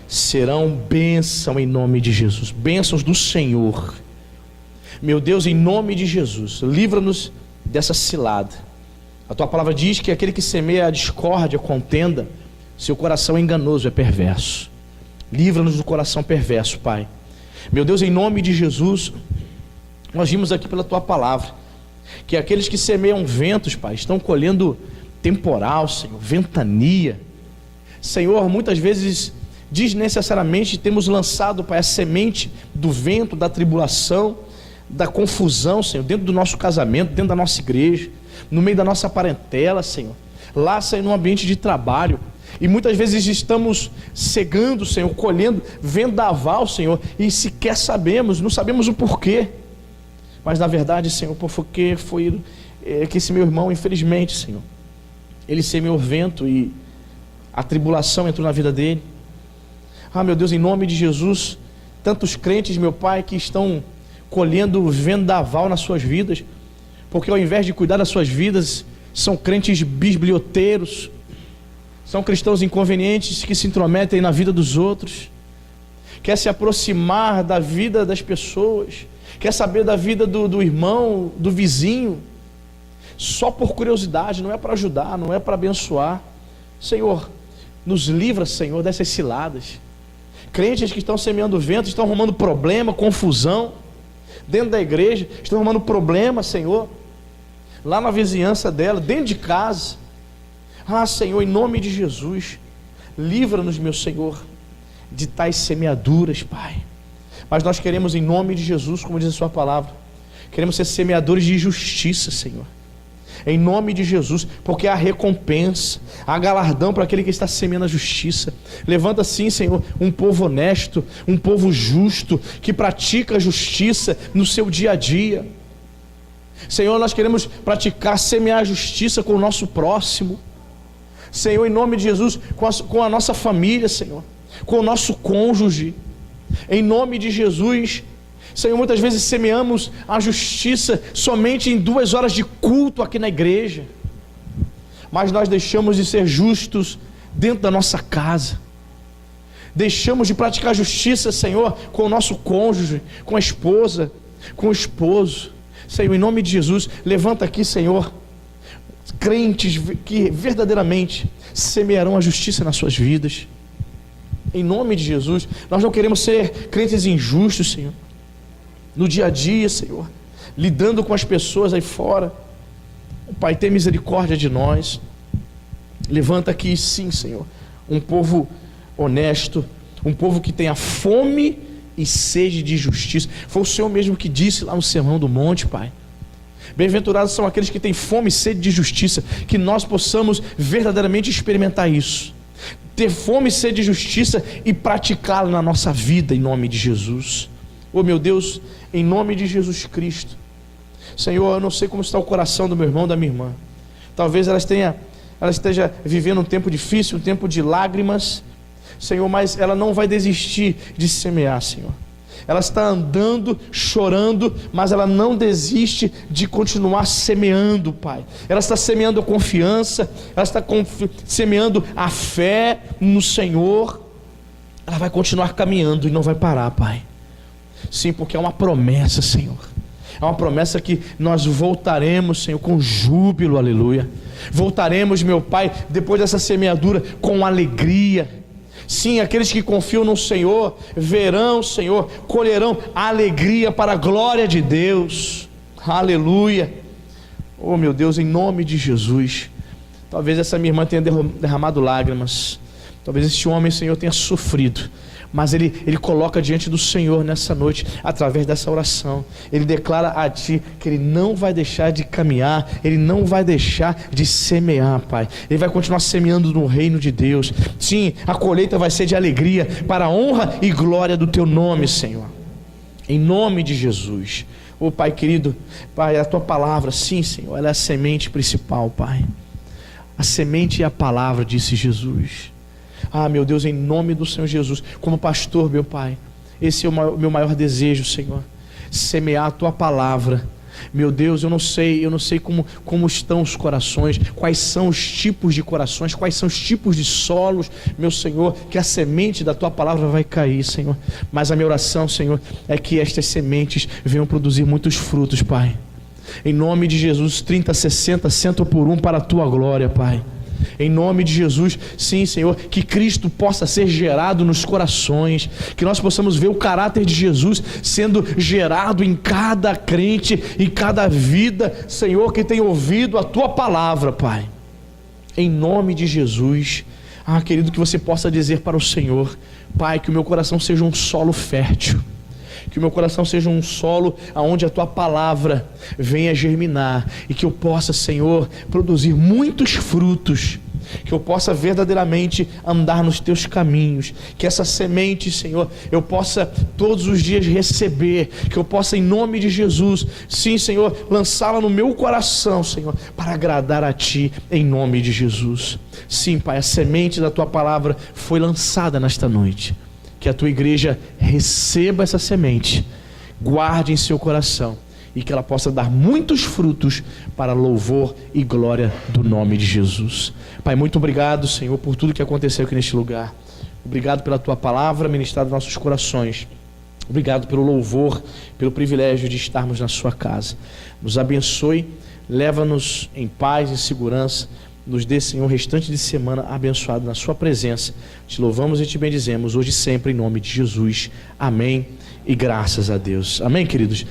Serão bênção em nome de Jesus, bênçãos do Senhor. Meu Deus, em nome de Jesus, livra-nos dessa cilada. A Tua palavra diz que aquele que semeia a discórdia, a contenda, seu coração é enganoso, é perverso. Livra-nos do coração perverso, Pai. Meu Deus, em nome de Jesus, nós vimos aqui pela Tua palavra que aqueles que semeiam ventos, Pai, estão colhendo temporal, Senhor, ventania. Senhor, muitas vezes desnecessariamente temos lançado, Pai, a semente do vento, da tribulação, da confusão, Senhor, dentro do nosso casamento, dentro da nossa igreja, no meio da nossa parentela, Senhor, lá, Senhor, no ambiente de trabalho. E muitas vezes estamos cegando, Senhor, colhendo vendaval, Senhor, e sequer sabemos, não sabemos o porquê. Mas na verdade, Senhor, porque foi que esse meu irmão, infelizmente, Senhor, ele semeou vento e a tribulação entrou na vida dele. Ah, meu Deus, em nome de Jesus, tantos crentes, meu Pai, que estão colhendo vendaval nas suas vidas, porque ao invés de cuidar das suas vidas, são crentes bisbilhoteiros, são cristãos inconvenientes que se intrometem na vida dos outros, quer se aproximar da vida das pessoas, quer saber da vida do irmão, do vizinho, só por curiosidade, não é para ajudar, não é para abençoar. Senhor, nos livra, Senhor, dessas ciladas. Crentes que estão semeando vento, estão arrumando problema, confusão dentro da igreja, estão arrumando problema, Senhor, lá na vizinhança dela, dentro de casa. Ah, Senhor, em nome de Jesus, livra-nos, meu Senhor, de tais semeaduras, Pai. Mas nós queremos, em nome de Jesus, como diz a sua palavra, queremos ser semeadores de justiça, Senhor, em nome de Jesus, porque há recompensa, há galardão para aquele que está semeando a justiça. Levanta sim, Senhor, um povo honesto, um povo justo, que pratica a justiça no seu dia a dia. Senhor, nós queremos praticar, semear a justiça com o nosso próximo, Senhor, em nome de Jesus, com a nossa família, Senhor, com o nosso cônjuge, em nome de Jesus. Senhor, muitas vezes semeamos a justiça somente em 2 horas de culto aqui na igreja, mas nós deixamos de ser justos dentro da nossa casa, deixamos de praticar justiça, Senhor, com o nosso cônjuge, com a esposa, com o esposo. Senhor, em nome de Jesus, levanta aqui, Senhor, crentes que verdadeiramente semearão a justiça nas suas vidas, em nome de Jesus. Nós não queremos ser crentes injustos, Senhor, no dia a dia, Senhor, lidando com as pessoas aí fora. Pai, tem misericórdia de nós. Levanta aqui, sim, Senhor, um povo honesto, um povo que tenha fome e sede de justiça. Foi o Senhor mesmo que disse lá no Sermão do Monte, Pai. Bem-aventurados são aqueles que têm fome e sede de justiça, que nós possamos verdadeiramente experimentar isso, ter fome e sede de justiça e praticá-la na nossa vida, em nome de Jesus. Oh, meu Deus, em nome de Jesus Cristo, Senhor, eu não sei como está o coração do meu irmão, da minha irmã. Talvez ela esteja vivendo um tempo difícil, um tempo de lágrimas, Senhor, mas ela não vai desistir de semear, Senhor. Ela está andando, chorando, mas ela não desiste de continuar semeando, Pai. Ela está semeando a confiança, ela está semeando a fé no Senhor. Ela vai continuar caminhando e não vai parar, Pai. Sim, porque é uma promessa, Senhor. É uma promessa que nós voltaremos, Senhor, com júbilo, aleluia. Voltaremos, meu Pai, depois dessa semeadura, com alegria. Sim, aqueles que confiam no Senhor, verão, Senhor, colherão alegria para a glória de Deus. Aleluia. Oh, meu Deus, em nome de Jesus. Talvez essa minha irmã tenha derramado lágrimas. Talvez este homem, Senhor, tenha sofrido. Mas ele coloca diante do Senhor nessa noite, através dessa oração. Ele declara a Ti que Ele não vai deixar de caminhar, Ele não vai deixar de semear, Pai. Ele vai continuar semeando no reino de Deus. Sim, a colheita vai ser de alegria, para a honra e glória do Teu nome, Senhor. Em nome de Jesus. Oh, Pai querido, Pai, a Tua palavra, sim, Senhor, ela é a semente principal, Pai. A semente é a palavra, disse Jesus. Ah, meu Deus, em nome do Senhor Jesus, como pastor, meu Pai, esse é o meu maior desejo, Senhor, semear a Tua palavra. Meu Deus, eu não sei como estão os corações, quais são os tipos de corações, quais são os tipos de solos, meu Senhor, que a semente da Tua palavra vai cair, Senhor. Mas a minha oração, Senhor, é que estas sementes venham produzir muitos frutos, Pai. Em nome de Jesus, 30, 60, 100 por 1 para a Tua glória, Pai. Em nome de Jesus, sim, Senhor, que Cristo possa ser gerado nos corações, que nós possamos ver o caráter de Jesus sendo gerado em cada crente, em cada vida, Senhor, que tem ouvido a Tua palavra, Pai. Em nome de Jesus, querido, que você possa dizer para o Senhor, Pai, que o meu coração seja um solo fértil, que o meu coração seja um solo onde a Tua palavra venha germinar, e que eu possa, Senhor, produzir muitos frutos, que eu possa verdadeiramente andar nos Teus caminhos, que essa semente, Senhor, eu possa todos os dias receber, que eu possa, em nome de Jesus, sim, Senhor, lançá-la no meu coração, Senhor, para agradar a Ti, em nome de Jesus. Sim, Pai, a semente da Tua palavra foi lançada nesta noite. Que a Tua igreja receba essa semente, guarde em seu coração, e que ela possa dar muitos frutos para louvor e glória do nome de Jesus. Pai, muito obrigado, Senhor, por tudo que aconteceu aqui neste lugar. Obrigado pela Tua palavra ministrada em nossos corações. Obrigado pelo louvor, pelo privilégio de estarmos na Sua casa. Nos abençoe, leva-nos em paz e segurança. Nos dê, Senhor, o restante de semana abençoado na Sua presença. Te louvamos e Te bendizemos hoje e sempre em nome de Jesus. Amém e graças a Deus. Amém, queridos?